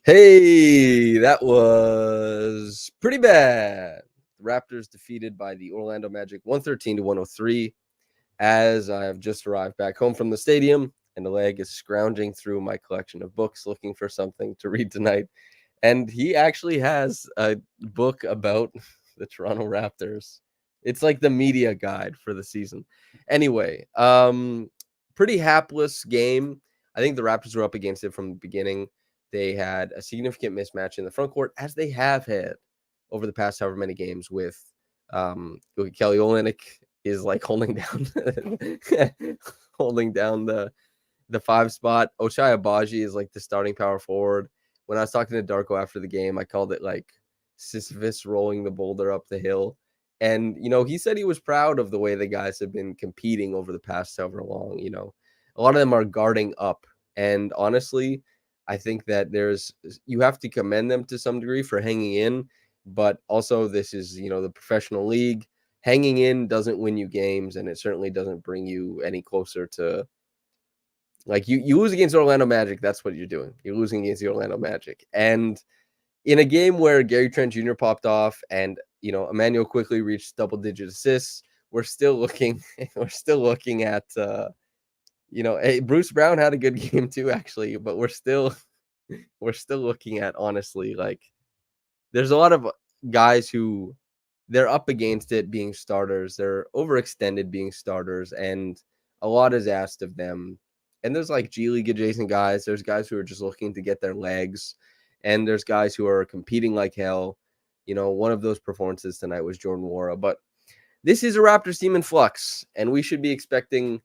Hey, that was pretty bad. The Raptors defeated by the Orlando Magic 113 to 103 as I have just arrived back home from the stadium and Oleg is scrounging through my collection of books looking for something to read tonight. And he actually has a book about the Toronto Raptors. It's like the media guide for the season. Anyway, pretty hapless game. I think the Raptors were up against it from the beginning. They had a significant mismatch in the front court, as they have had over the past however many games. With Kelly Olynyk is like holding down, holding down the 5 spot. Ochai Agbaji is like the starting power forward. When I was talking to Darko after the game, I called it like Sisyphus rolling the boulder up the hill. And, he said he was proud of the way the guys have been competing over the past however long. A lot of them are guarding up. And honestly, I think that you have to commend them to some degree for hanging in. But also, this is, the professional league. Hanging in doesn't win you games, and it certainly doesn't bring you any closer to, like, you lose against Orlando Magic. That's what you're doing. You're losing against the Orlando Magic. And in a game where Gary Trent Jr. popped off and, Emmanuel quickly reached double-digit assists, we're still looking at, hey, Bruce Brown had a good game too, actually, but we're still looking at, honestly, like, there's a lot of guys who they're up against it being starters. They're overextended being starters, and a lot is asked of them. And there's like G League adjacent guys. There's guys who are just looking to get their legs, and there's guys who are competing like hell. One of those performances tonight was Jordan Nwora. But this is a Raptors team in flux, and we should be expecting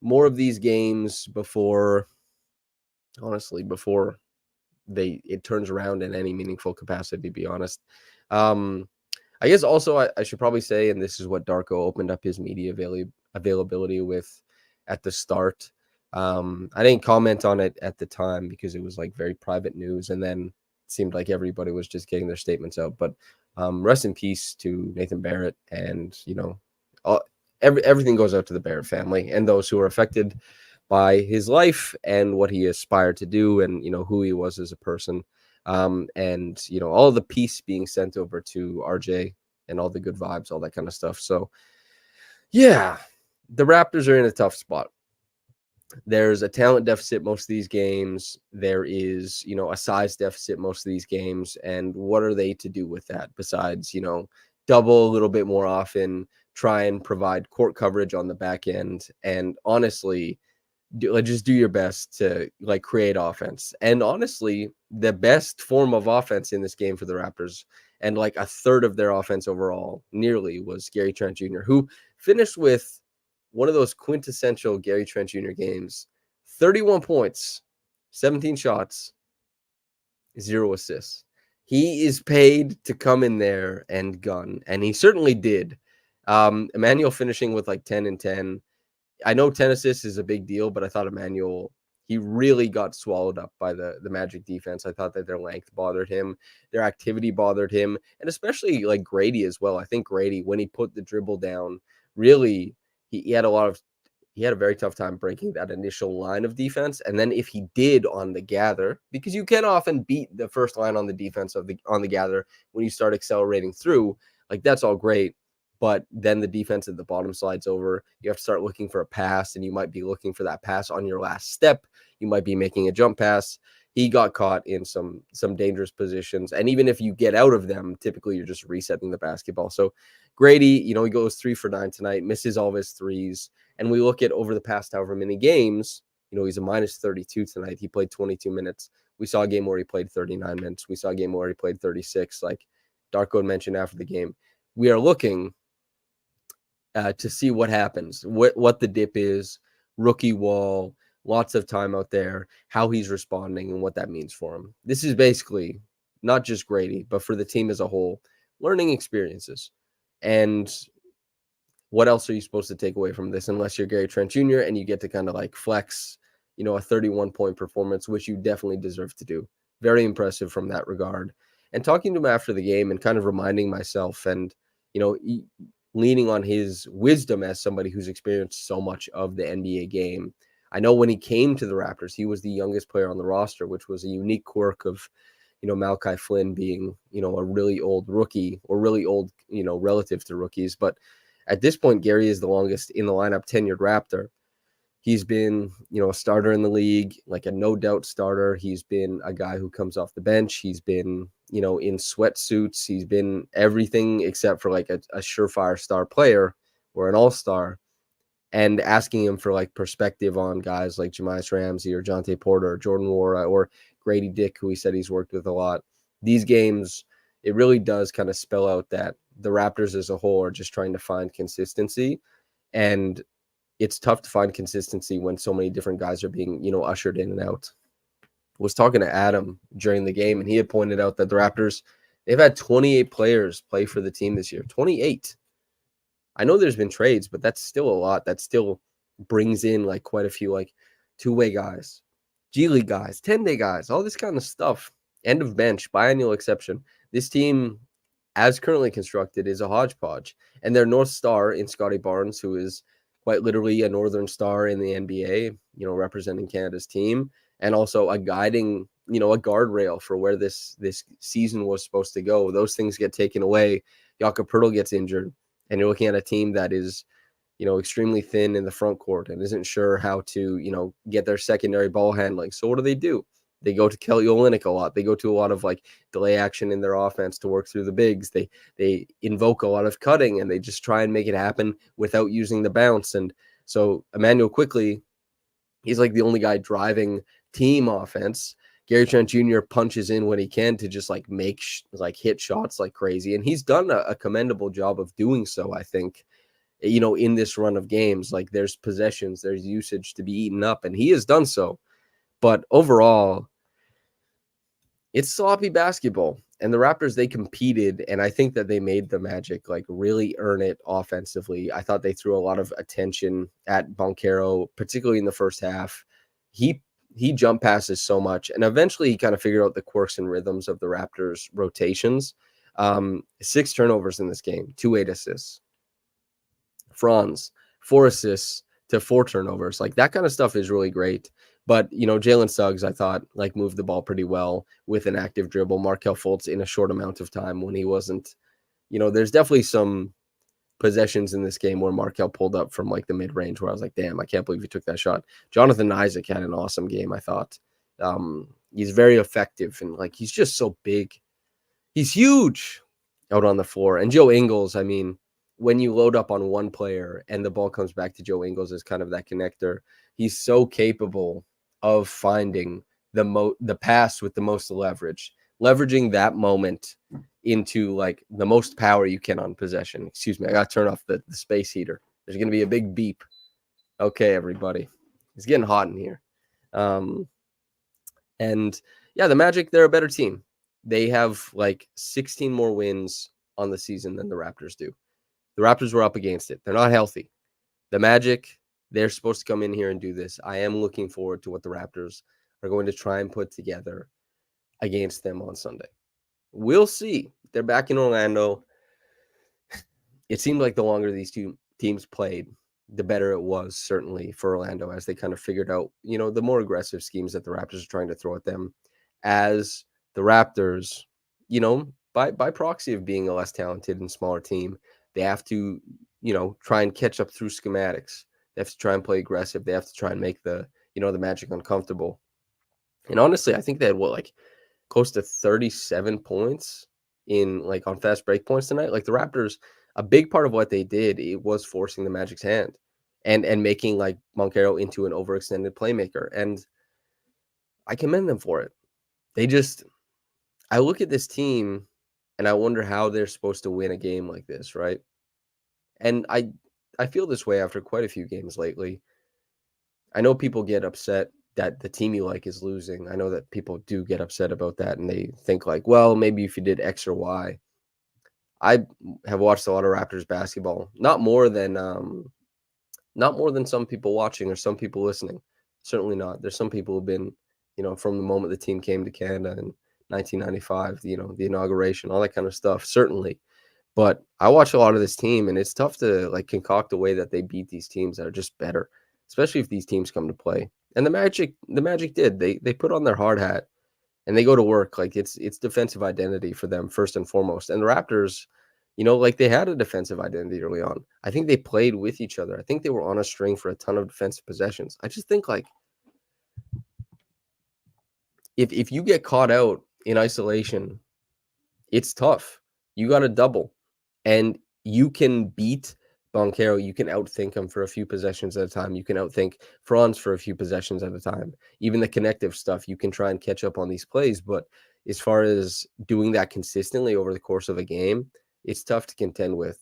more of these games before it turns around in any meaningful capacity, to be honest. I guess also I should probably say, and this is what Darko opened up his media availability with at the start. I didn't comment on it at the time because it was like very private news, and then it seemed like everybody was just getting their statements out. But rest in peace to Nathan Barrett, and everything goes out to the Barrett family and those who are affected by his life and what he aspired to do, and who he was as a person. And all the peace being sent over to RJ and all the good vibes, all that kind of stuff. So yeah, the Raptors are in a tough spot. There's a talent deficit most of these games. There is, a size deficit most of these games. And what are they to do with that besides, double a little bit more often, try and provide court coverage on the back end, and honestly, just do your best to like create offense. And honestly, the best form of offense in this game for the Raptors, and like a third of their offense overall, nearly, was Gary Trent Jr., who finished with one of those quintessential Gary Trent Jr. games: 31 points, 17 shots, 0 assists. He is paid to come in there and gun, and he certainly did. Emmanuel finishing with like 10 and 10. I know 10 assists is a big deal, but I thought Emmanuel, he really got swallowed up by the Magic defense. I thought that their length bothered him, their activity bothered him, and especially like Grady as well. I think Grady, when he put the dribble down, really he had a very tough time breaking that initial line of defense. And then if he did on the gather, because you can often beat the first line on the defense on the gather when you start accelerating through, like that's all great. But then the defense at the bottom slides over. You have to start looking for a pass, and you might be looking for that pass on your last step. You might be making a jump pass. He got caught in some dangerous positions. And even if you get out of them, typically you're just resetting the basketball. So Grady, he goes 3 for 9 tonight, misses all of his threes. And we look at over the past however many games, he's a minus 32 tonight. He played 22 minutes. We saw a game where he played 39 minutes. We saw a game where he played 36. Like Darko mentioned after the game, we are looking to see what happens, what the dip is, rookie wall, lots of time out there, how he's responding, and what that means for him. This is basically not just Grady, but for the team as a whole, learning experiences. And what else are you supposed to take away from this unless you're Gary Trent Jr. and you get to kind of like flex, a 31-point performance, which you definitely deserve to do. Very impressive from that regard. And talking to him after the game and kind of reminding myself and, leaning on his wisdom as somebody who's experienced so much of the NBA game, I know when he came to the Raptors, he was the youngest player on the roster, which was a unique quirk of, Malachi Flynn being, a really old rookie, or really old, relative to rookies. But at this point, Gary is the longest in the lineup tenured Raptor. He's been, a starter in the league, like a no doubt starter. He's been a guy who comes off the bench. He's been, in sweatsuits. He's been everything except for like a surefire star player or an all-star. And asking him for like perspective on guys like Jemias Ramsey or Jonte Porter or Jordan Nwora or Grady Dick, who he said he's worked with a lot. These games, it really does kind of spell out that the Raptors as a whole are just trying to find consistency. And it's tough to find consistency when so many different guys are being, ushered in and out. I was talking to Adam during the game, and he had pointed out that the Raptors, they've had 28 players play for the team this year. 28. I know there's been trades, but that's still a lot. That still brings in like quite a few like two-way guys, G League guys, 10-day guys, all this kind of stuff. End of bench, biannual exception. This team, as currently constructed, is a hodgepodge. And their North Star in Scotty Barnes, who is quite literally a Northern Star in the NBA, representing Canada's team, and also a guiding, a guardrail for where this season was supposed to go. Those things get taken away. Jakob Poeltl gets injured. And you're looking at a team that is, extremely thin in the front court and isn't sure how to, get their secondary ball handling. So what do? They go to Kelly Olynyk a lot. They go to a lot of like delay action in their offense to work through the bigs. They invoke a lot of cutting, and they just try and make it happen without using the bounce. And so Emmanuel quickly, he's like the only guy driving team offense. Gary Trent Jr. punches in when he can to just like make hit shots like crazy. And he's done a commendable job of doing so, I think, in this run of games. Like there's possessions, there's usage to be eaten up, and he has done so. But overall, it's sloppy basketball. And the Raptors, they competed, and I think that they made the Magic like really earn it offensively. I thought they threw a lot of attention at Banchero, particularly in the first half. He jump passes so much, and eventually he kind of figured out the quirks and rhythms of the Raptors' rotations. 6 turnovers in this game, 2 8 assists. Franz, 4 assists to 4 turnovers. Like that kind of stuff is really great. But, Jalen Suggs, I thought, like moved the ball pretty well with an active dribble. Markelle Fultz in a short amount of time when he wasn't, there's definitely some possessions in this game where Markelle pulled up from like the mid-range where I was like, damn, I can't believe he took that shot. Jonathan Isaac had an awesome game, I thought. He's very effective, and like he's just so big. He's huge out on the floor. And Joe Ingles, I mean, when you load up on one player and the ball comes back to Joe Ingles as kind of that connector, he's so capable of finding the pass with the most leverage, leveraging that moment into like the most power you can on possession. Excuse me, I got to turn off the space heater. There's going to be a big beep. Okay, everybody. It's getting hot in here. And yeah, the Magic, they're a better team. They have like 16 more wins on the season than the Raptors do. The Raptors were up against it. They're not healthy. The Magic, they're supposed to come in here and do this. I am looking forward to what the Raptors are going to try and put together against them on Sunday. We'll see. They're back in Orlando. It seemed like the longer these two teams played, the better it was, certainly, for Orlando as they kind of figured out, the more aggressive schemes that the Raptors are trying to throw at them. As the Raptors, by proxy of being a less talented and smaller team, they have to, try and catch up through schematics. They have to try and play aggressive. They have to try and make the Magic uncomfortable. And honestly, I think they had close to 37 points on fast break points tonight. Like the Raptors, a big part of what they did, it was forcing the Magic's hand and making like Banchero into an overextended playmaker. And I commend them for it. I look at this team and I wonder how they're supposed to win a game like this, right? And I feel this way after quite a few games lately. I know people get upset that the team you like is losing. I know that people do get upset about that, and they think like, well, maybe if you did X or Y. I have watched a lot of Raptors basketball, not more than some people watching or some people listening. Certainly not. There's some people who've been, from the moment the team came to Canada in 1995, the inauguration, all that kind of stuff. Certainly. But I watch a lot of this team, and it's tough to concoct a way that they beat these teams that are just better. especially if these teams come to play. And the Magic did. They put on their hard hat and they go to work. Like it's defensive identity for them first and foremost. And the Raptors, like they had a defensive identity early on. I think they played with each other. I think they were on a string for a ton of defensive possessions. I just think like if you get caught out in isolation, it's tough. You got to double, and you can beat Boncaro. You can outthink him for a few possessions at a time. You can outthink Franz for a few possessions at a time. Even the connective stuff, you can try and catch up on these plays. But as far as doing that consistently over the course of a game, it's tough to contend with.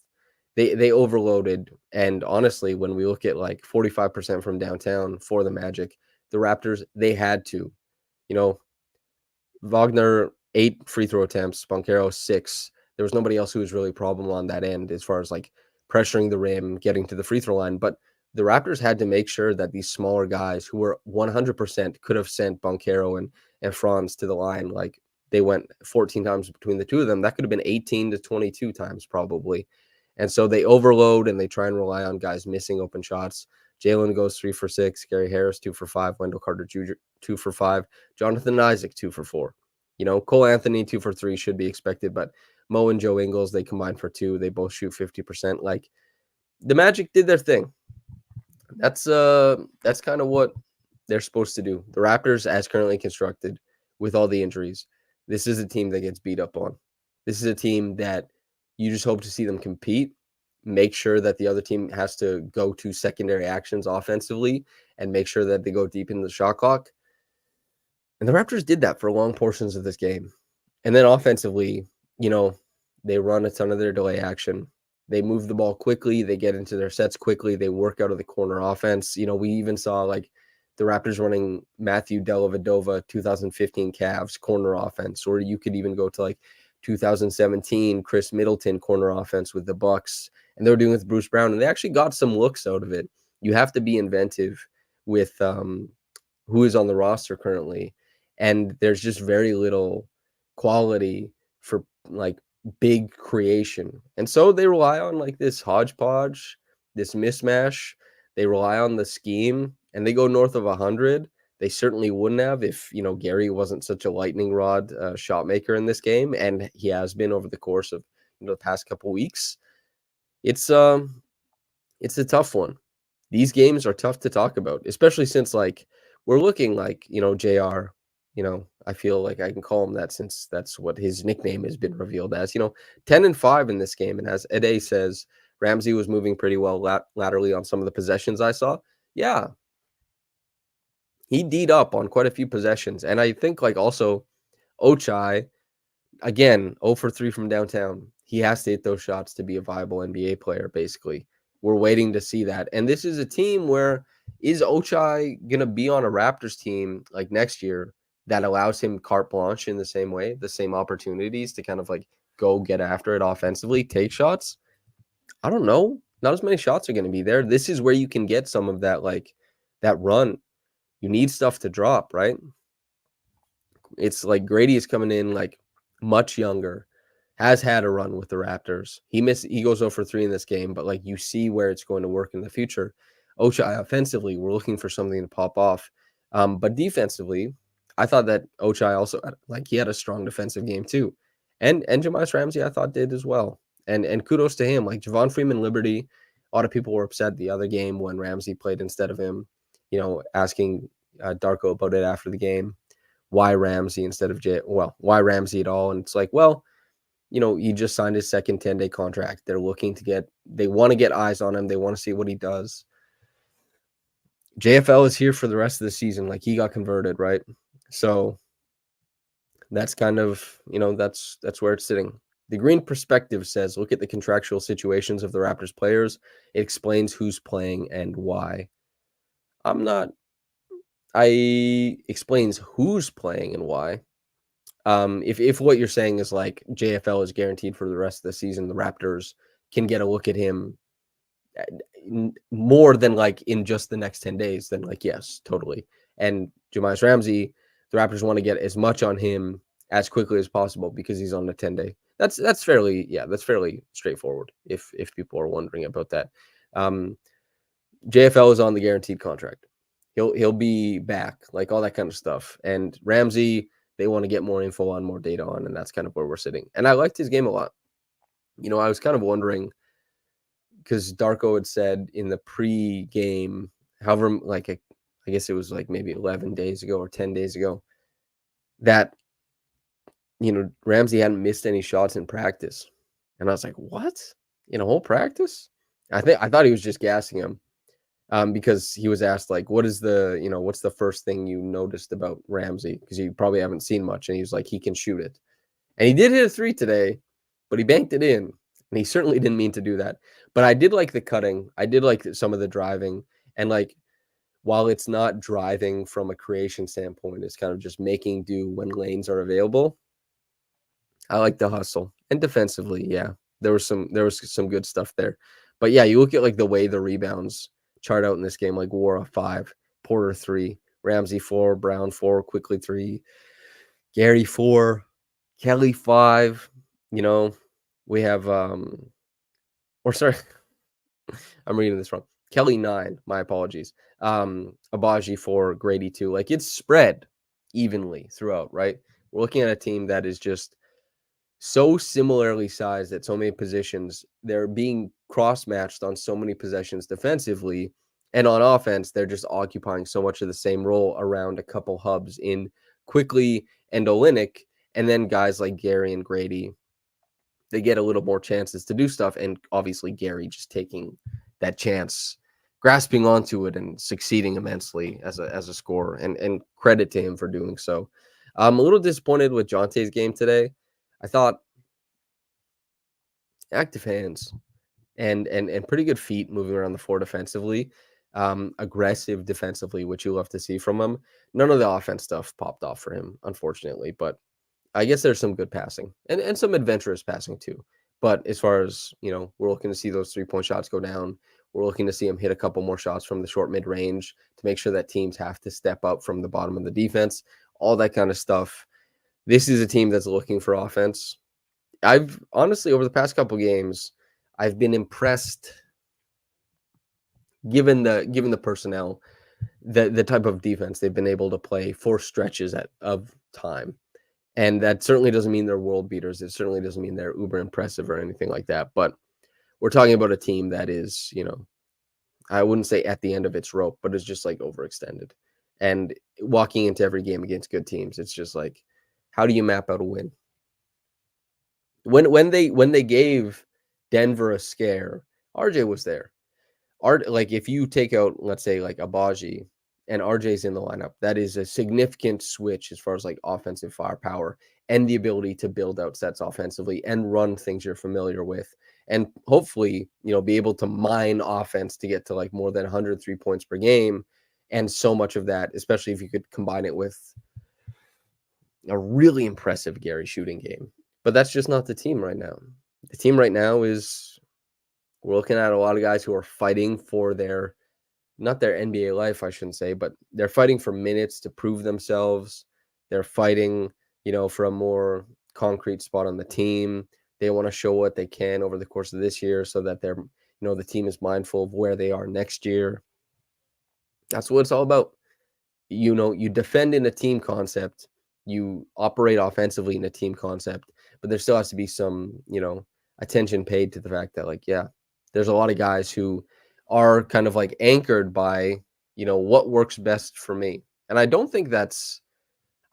They overloaded, and honestly, when we look at like 45% from downtown for the Magic, the Raptors, they had to, you know, Wagner 8 free throw attempts, Boncaro 6. There was nobody else who was really a problem on that end as far as like pressuring the rim, getting to the free throw line. But the Raptors had to make sure that these smaller guys who were 100% could have sent Boncaro and Franz to the line. Like they went 14 times between the two of them. That could have been 18 to 22 times probably. And so they overload and they try and rely on guys missing open shots. Jalen goes 3 for 6, Gary Harris 2 for 5, Wendell Carter Jr. 2 for 5, Jonathan Isaac 2 for 4. Cole Anthony 2 for 3 should be expected, but Mo and Joe Ingles, they combined for 2. They both shoot 50%. Like the Magic did their thing. That's kind of what they're supposed to do. The Raptors, as currently constructed, with all the injuries, this is a team that gets beat up on. This is a team that you just hope to see them compete, make sure that the other team has to go to secondary actions offensively, and make sure that they go deep into the shot clock. And the Raptors did that for long portions of this game. And then offensively, they run a ton of their delay action. They move the ball quickly. They get into their sets quickly. They work out of the corner offense. We even saw like the Raptors running Matthew Dellavedova 2015 Cavs corner offense, or you could even go to like 2017 Chris Middleton corner offense with the Bucks, and they were doing it with Bruce Brown, and they actually got some looks out of it. You have to be inventive with who is on the roster currently, and there's just very little quality for like big creation. And so they rely on like this hodgepodge, this mismatch. They rely on the scheme, and they go north of 100. They certainly wouldn't have if, Gary wasn't such a lightning rod shot maker in this game, and he has been over the course of the past couple weeks. It's a tough one. These games are tough to talk about, especially since like we're looking like, JR, I feel like I can call him that since that's what his nickname has been revealed as, 10-5 in this game. And as Ade says, Ramsey was moving pretty well laterally on some of the possessions I saw. Yeah. He D'd up on quite a few possessions. And I think like also Ochai, again, 0 for 3 from downtown. He has to hit those shots to be a viable NBA player, basically. We're waiting to see that. And this is a team where is Ochai going to be on a Raptors team like next year that allows him carte blanche in the same way, the same opportunities to kind of like go get after it offensively, take shots? I don't know. Not as many shots are going to be there. This is where you can get some of that, like that run. You need stuff to drop, right? It's like Grady is coming in like much younger, has had a run with the Raptors. He goes 0 for 3 in this game, but like you see where it's going to work in the future. Ochai offensively, we're looking for something to pop off. But defensively, I thought that Ochai also he had a strong defensive game too. And Jameis Ramsey, I thought, did as well. And kudos to him. Like Javon Freeman Liberty, a lot of people were upset the other game when Ramsey played instead of him, asking Darko about it after the game. Why Ramsey instead of why Ramsey at all? And it's like, well, he just signed his second 10-day contract. They're looking to they want to get eyes on him. They want to see what he does. JFL is here for the rest of the season. Like he got converted, right? So that's kind of, that's where it's sitting. The Green Perspective says, look at the contractual situations of the Raptors players. It explains who's playing and why. Explains who's playing and why. If what you're saying is like JFL is guaranteed for the rest of the season, the Raptors can get a look at him more than like in just the next 10 days, then like, yes, totally. And Jameis Ramsey, the Raptors want to get as much on him as quickly as possible because he's on a 10-day. That's fairly straightforward if people are wondering about that. JFL is on the guaranteed contract. He'll be back, like all that kind of stuff. And Ramsey, they want to get more info on, more data on, and that's kind of where we're sitting. And I liked his game a lot. I was kind of wondering because Darko had said in the pre-game, however, like I guess it was like maybe 11 days ago or 10 days ago, that Ramsey hadn't missed any shots in practice. And I was like, what? In a whole practice? I thought he was just gassing him. Because he was asked like, what's the first thing you noticed about Ramsey? Because you probably haven't seen much. And he was like, he can shoot it. And he did hit a 3 today, but he banked it in. And he certainly didn't mean to do that. But I did like the cutting. I did like some of the driving. And like, while it's not driving from a creation standpoint, it's kind of just making do when lanes are available. I like the hustle. And defensively, yeah, there was some good stuff there. But yeah, you look at like the way the rebounds chart out in this game, like Wara 5, Porter 3, Ramsey 4, Brown 4, Quickly 3, Gary 4, Kelly 5. We have or sorry, I'm reading this wrong. Kelly 9, my apologies. Abaji 4, Grady 2. Like it's spread evenly throughout, right? We're looking at a team that is just so similarly sized at so many positions. They're being cross-matched on so many possessions defensively, and on offense, they're just occupying so much of the same role around a couple hubs in Quickly and Olynyk, and then guys like Gary and Grady, they get a little more chances to do stuff, and obviously Gary just taking that chance, grasping onto it, and succeeding immensely as a scorer, and credit to him for doing so. I'm a little disappointed with Jonte's game today. I thought active hands and pretty good feet moving around the floor defensively, aggressive defensively, which you love to see from him. None of the offense stuff popped off for him, unfortunately, but I guess there's some good passing and some adventurous passing too. But as far as, we're looking to see those 3-point shots go down. We're looking to see him hit a couple more shots from the short mid range to make sure that teams have to step up from the bottom of the defense, all that kind of stuff. This is a team that's looking for offense. I've honestly, over the past couple games, I've been impressed given the personnel, the type of defense they've been able to play for stretches of time. And that certainly doesn't mean they're world beaters. It certainly doesn't mean they're uber impressive or anything like that. But we're talking about a team that is, I wouldn't say at the end of its rope, but it's just like overextended. And walking into every game against good teams, it's just like, how do you map out a win? When they gave Denver a scare, RJ was there. Like if you take out, let's say, like Abaji and RJ's in the lineup, that is a significant switch as far as like offensive firepower and the ability to build out sets offensively and run things you're familiar with, and hopefully, be able to mine offense to get to like more than 103 points per game. And so much of that, especially if you could combine it with a really impressive Gary shooting game. But that's just not the team right now. The team right now is, we're looking at a lot of guys who are fighting for not their NBA life, I shouldn't say, but they're fighting for minutes to prove themselves. They're fighting, for a more concrete spot on the team. They want to show what they can over the course of this year so that they're, the team is mindful of where they are next year. That's what it's all about. You defend in a team concept, you operate offensively in a team concept, but there still has to be some, attention paid to the fact that, like, yeah, there's a lot of guys who are kind of like anchored by, what works best for me. And I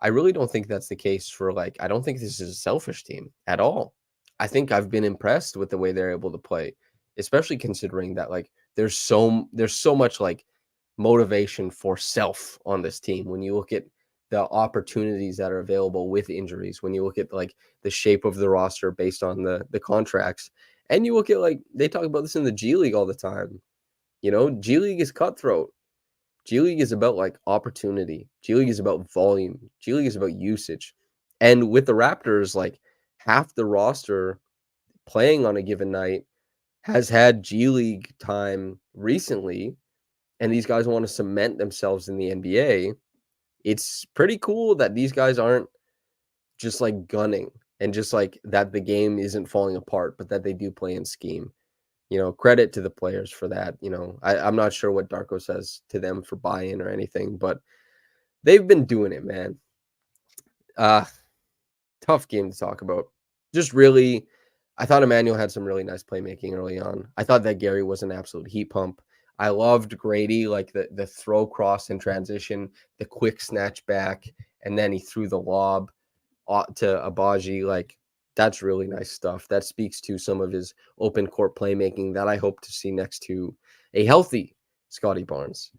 really don't think that's the case for, like, I don't think this is a selfish team at all. I think I've been impressed with the way they're able to play, especially considering that, like, there's so much like motivation for self on this team. When you look at the opportunities that are available with injuries, when you look at like the shape of the roster based on the contracts, and you look at, like, they talk about this in the G League all the time. G League is cutthroat. G League is about like opportunity. G League is about volume. G League is about usage. And with the Raptors, like, half the roster playing on a given night has had G League time recently, and these guys want to cement themselves in the NBA. It's pretty cool that these guys aren't just like gunning and just like that the game isn't falling apart, but that they do play in scheme. credit to the players for that. I'm not sure what Darko says to them for buy-in or anything, but they've been doing it, man. Tough game to talk about. Just really, I thought Emmanuel had some really nice playmaking early on. I thought that Gary was an absolute heat pump. I loved Grady, like the throw cross in transition, the quick snatch back, and then he threw the lob to Abaji. Like, that's really nice stuff. That speaks to some of his open court playmaking that I hope to see next to a healthy Scotty Barnes.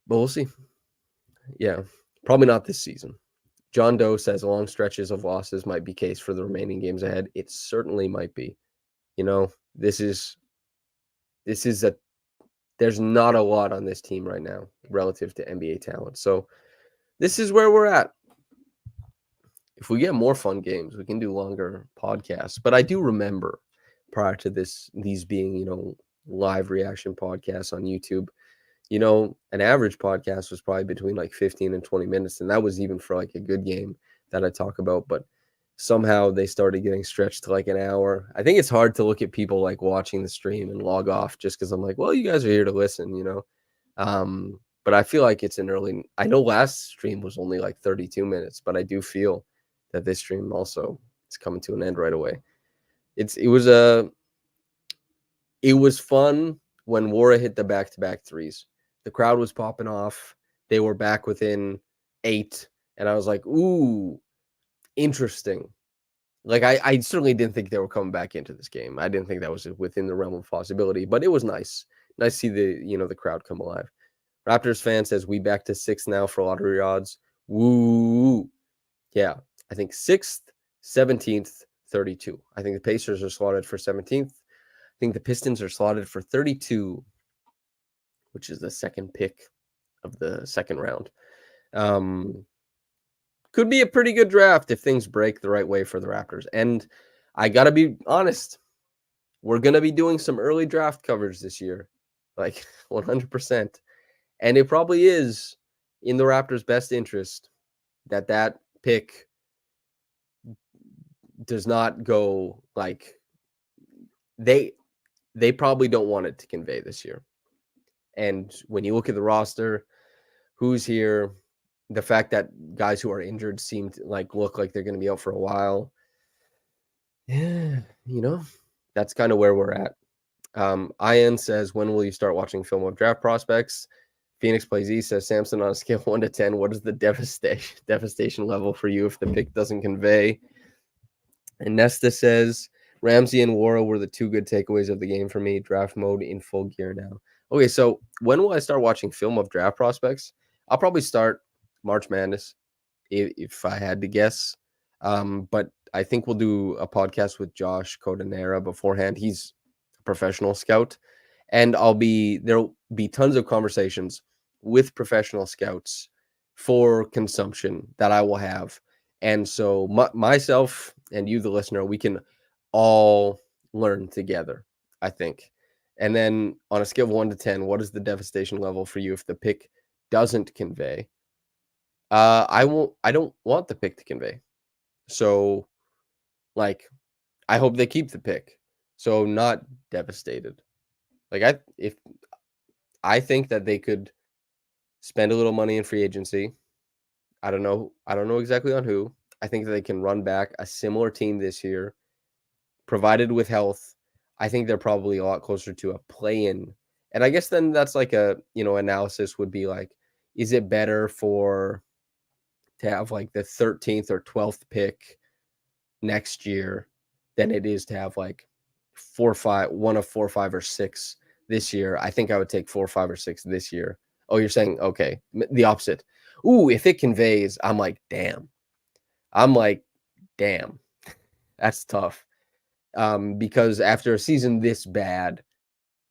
But we'll see. Yeah, probably not this season. John Doe says long stretches of losses might be case for the remaining games ahead. It certainly might be. This is there's not a lot on this team right now relative to NBA talent. So this is where we're at. If we get more fun games, we can do longer podcasts. But I do remember prior to these being, live reaction podcasts on YouTube, an average podcast was probably between like 15 and 20 minutes. And that was even for like a good game that I talk about. But somehow they started getting stretched to like an hour. I think it's hard to look at people like watching the stream and log off just because I'm like, well, you guys are here to listen, But I feel like it's I know last stream was only like 32 minutes, but I do feel that this stream also is coming to an end right away. It was fun when Wara hit the back-to-back threes. The crowd was popping off. They were back within 8, and I was like, ooh, interesting. Like, I certainly didn't think they were coming back into this game. I didn't think that was within the realm of possibility, but it was nice. Nice to see the crowd come alive. Raptors fan says, we back to 6th now for lottery odds. Woo. Yeah, I think 6th, 17th, 32. I think the Pacers are slotted for 17th. I think the Pistons are slotted for 32, which is the second pick of the second round. Could be a pretty good draft if things break the right way for the Raptors. And I got to be honest, we're going to be doing some early draft coverage this year, like 100%. And it probably is in the Raptors' best interest that pick does not go like they probably don't want it to convey this year. And when you look at the roster, who's here, the fact that guys who are injured seem to look like they're going to be out for a while. Yeah, that's kind of where we're at. Ian says, when will you start watching film of draft prospects? Phoenix Plays E says, Samson, on a scale of 1 to 10, what is the devastation level for you if the pick doesn't convey? And Nesta says, Ramsey and Wara were the two good takeaways of the game for me. Draft mode in full gear now. Okay, so when will I start watching film of draft prospects? I'll probably start March Madness if I had to guess. But I think we'll do a podcast with Josh Codanera beforehand. He's a professional scout. And there'll be tons of conversations with professional scouts for consumption that I will have. And so myself and you, the listener, we can all learn together, I think. And then on a scale of 1 to 10, what is the devastation level for you if the pick doesn't convey? I don't want the pick to convey. So I hope they keep the pick. So not devastated. I think that they could spend a little money in free agency. I don't know exactly on who. I think that they can run back a similar team this year, provided with health. I think they're probably a lot closer to a play-in. And I guess then that's like a, analysis would be like, is it better to have like the 13th or 12th pick next year than it is to have like 4 or 5, one of 4, 5, or 6 this year? I think I would take 4, 5, or 6 this year. Oh, you're saying, okay, the opposite. Ooh, if it conveys, I'm like, damn. That's tough. Because after a season this bad,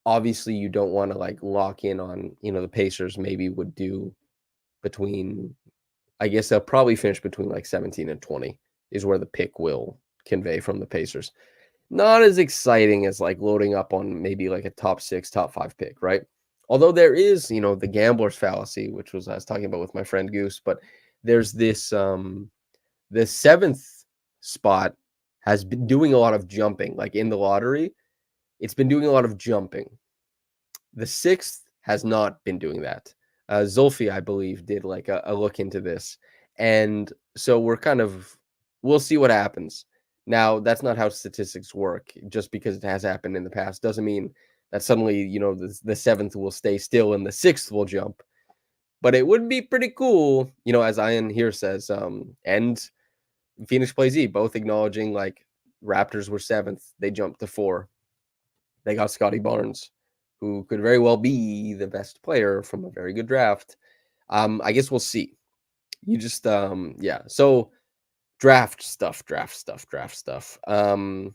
obviously you don't want to lock in on, the Pacers maybe would do between, I guess they'll probably finish between 17 and 20 is where the pick will convey from the Pacers. Not as exciting as loading up on maybe a top 6, top 5 pick, right? Although there is, the gambler's fallacy, which I was talking about with my friend Goose, but there's this, the 7th spot has been doing a lot of jumping, in the lottery. it's been doing a lot of jumping. The 6th has not been doing that. Zulfi, I believe, did like a look into this. And so we'll see what happens. Now, that's not how statistics work. Just because it has happened in the past doesn't mean that suddenly, the 7th will stay still and the 6th will jump. But it would be pretty cool, as Ian here says, and Phoenix Plays E, both acknowledging like Raptors were 7th, they jumped to 4. They got Scotty Barnes, who could very well be the best player from a very good draft. I guess we'll see. You just yeah. So draft stuff. And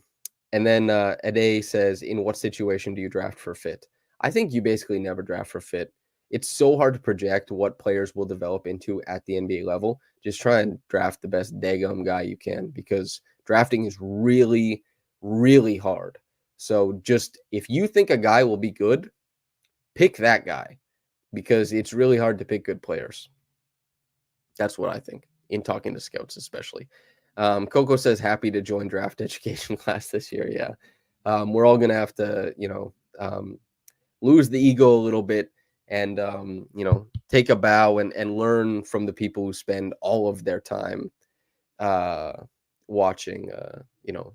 then Ade says, in what situation do you draft for fit? I think you basically never draft for fit. It's so hard to project what players will develop into at the NBA level. Just try and draft the best daggum guy you can, because drafting is really, really hard. So just if you think a guy will be good, pick that guy, because it's really hard to pick good players. That's what I think, in talking to scouts especially. Coco says, happy to join draft education class this year. Yeah. We're all going to have to, lose the ego a little bit and, take a bow and learn from the people who spend all of their time watching,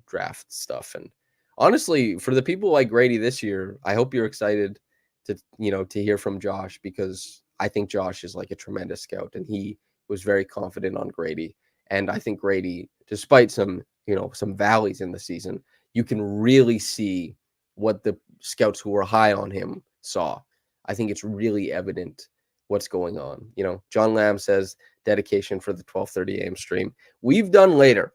draft stuff. And honestly, for the people like Grady this year, I hope you're excited to hear from Josh, because I think Josh is like a tremendous scout, and he was very confident on Grady. And I think Grady, despite some valleys in the season, you can really see what the scouts who were high on him saw. I think it's really evident what's going on. John Lamb says dedication for the 12:30 a.m. stream. We've done later.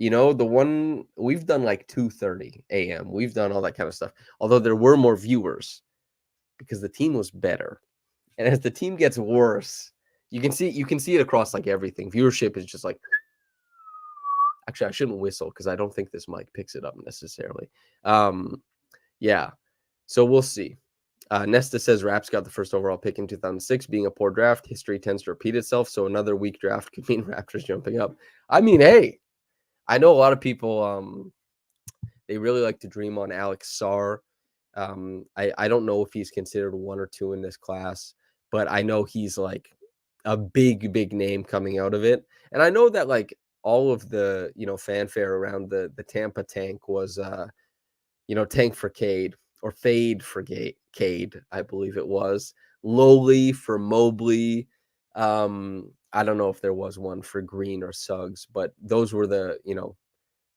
The one we've done like 2:30 a.m. We've done all that kind of stuff. Although there were more viewers because the team was better. And as the team gets worse, you can see it across like everything. Viewership is just like, actually, I shouldn't whistle because I don't think this mic picks it up necessarily. Yeah. So we'll see. Nesta says Raps got the first overall pick in 2006. Being a poor draft, history tends to repeat itself. So another weak draft could mean Raptors jumping up. I mean, hey, I know a lot of people, they really like to dream on Alex Sarr. I don't know if he's considered 1 or 2 in this class, but I know he's like a big name coming out of it. And I know that like all of the, fanfare around the Tampa tank was, tank for Cade, or fade for Cade, I believe it was. Lowly for Mobley. I don't know if there was one for Green or Suggs, but those were the,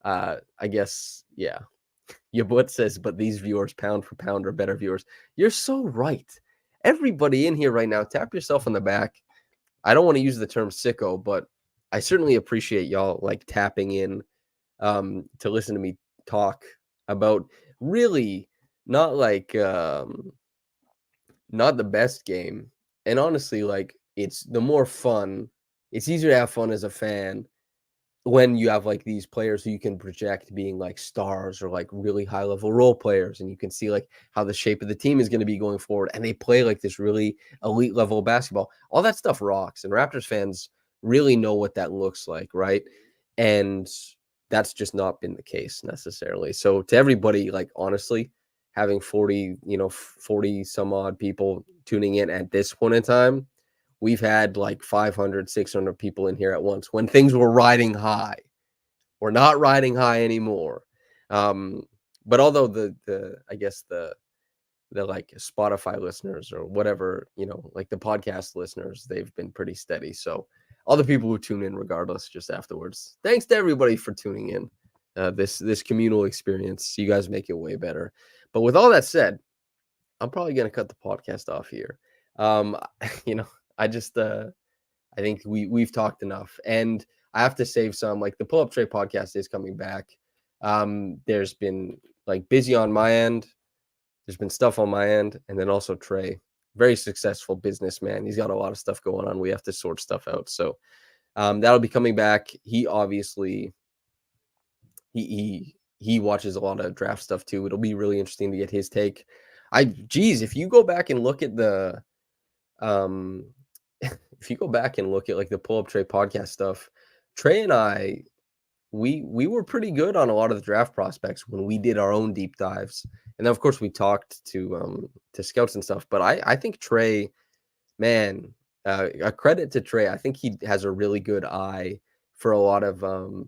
I guess, yeah. Yabut says, but these viewers pound for pound are better viewers. You're so right. Everybody in here right now, tap yourself on the back. I don't want to use the term sicko, but I certainly appreciate y'all like tapping in to listen to me talk about really not like not the best game. And honestly, like it's the more fun. It's easier to have fun as a fan when you have like these players who you can project being like stars or like really high level role players, and you can see like how the shape of the team is going to be going forward, and they play like this really elite level of basketball. All that stuff rocks, and Raptors fans really know what that looks like, right? And that's just not been the case necessarily. So to everybody, like honestly, having 40 some odd people tuning in at this point in time, we've had like 500, 600 people in here at once when things were riding high. We're not riding high anymore. But although I guess the like Spotify listeners or whatever, like the podcast listeners, they've been pretty steady. So all the people who tune in regardless, just afterwards, thanks to everybody for tuning in. This communal experience, you guys make it way better. But with all that said, I'm probably going to cut the podcast off here. I just I think we've talked enough, and I have to save some. Like the Pull Up Trade podcast is coming back. There's been like busy on my end. There's been stuff on my end, and then also Trey, very successful businessman. He's got a lot of stuff going on. We have to sort stuff out. So that'll be coming back. He obviously he watches a lot of draft stuff too. It'll be really interesting to get his take. If you go back and look at the if you go back and look at like the Pull Up Trey podcast stuff, Trey and I we were pretty good on a lot of the draft prospects when we did our own deep dives, and then of course we talked to scouts and stuff. But I think Trey, man, a credit to Trey. I think he has a really good eye for a lot of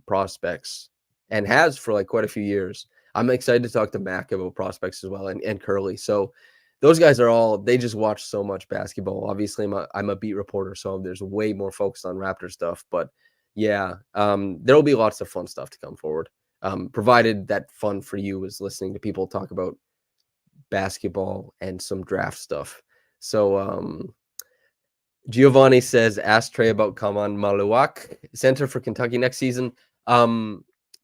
prospects and has for like quite a few years. I'm excited to talk to Mac about prospects as well and Curly. So those guys are all, they just watch so much basketball. Obviously, I'm a beat reporter, so there's way more focused on Raptor stuff. But yeah, there will be lots of fun stuff to come forward. Provided that fun for you is listening to people talk about basketball and some draft stuff. So Giovanni says, ask Trey about Kaman Maluak, center for Kentucky next season.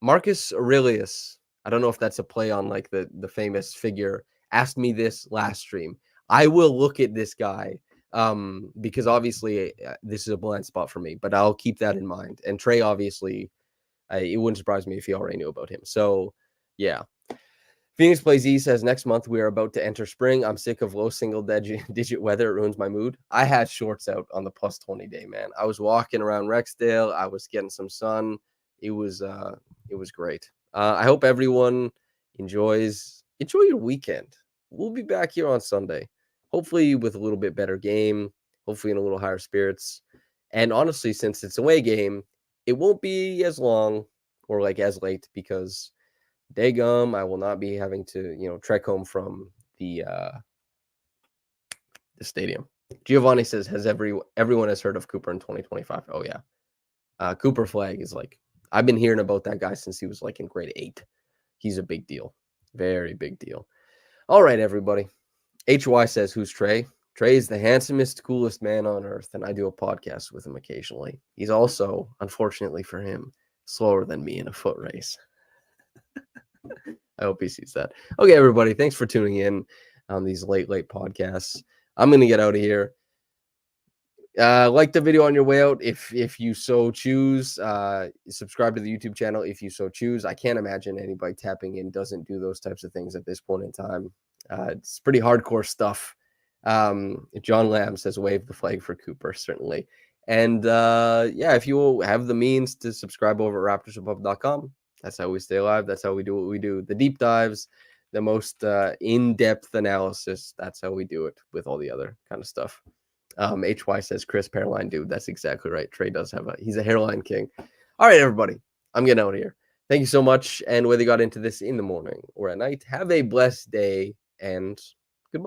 Marcus Aurelius, I don't know if that's a play on like the famous figure, asked me this last stream. I will look at this guy because obviously this is a blind spot for me, but I'll keep that in mind. And Trey, obviously, it wouldn't surprise me if he already knew about him. So, yeah. Phoenix Plays E says, next month we are about to enter spring. I'm sick of low single digit weather. It ruins my mood. I had shorts out on the plus 20 day, man. I was walking around Rexdale. I was getting some sun. It was great. I hope everyone enjoy your weekend. We'll be back here on Sunday, hopefully with a little bit better game, hopefully in a little higher spirits. And honestly, since it's away game, it won't be as long or like as late because Dagum, I will not be having to, trek home from the stadium. Giovanni says, everyone has heard of Cooper in 2025? Oh yeah. Cooper Flag is like, I've been hearing about that guy since he was like in grade 8. He's a big deal. Very big deal. All right, everybody. HY says, who's Trey? Trey is the handsomest, coolest man on earth, and I do a podcast with him occasionally. He's also, unfortunately for him, slower than me in a foot race. I hope he sees that. Okay, everybody, thanks for tuning in on these late podcasts. I'm going to get out of here. Like the video on your way out if you so choose. Subscribe to the YouTube channel if you so choose. I can't imagine anybody tapping in doesn't do those types of things at this point in time. It's pretty hardcore stuff. John Lamb says, wave the flag for Cooper, certainly. And yeah, if you have the means to subscribe over at raptorsrepub.com, that's how we stay alive. That's how we do what we do. The deep dives, the most in-depth analysis. That's how we do it with all the other kind of stuff. HY says, Chris, hairline dude. That's exactly right. Trey does have he's a hairline king. All right, everybody. I'm getting out of here. Thank you so much. And whether you got into this in the morning or at night, have a blessed day and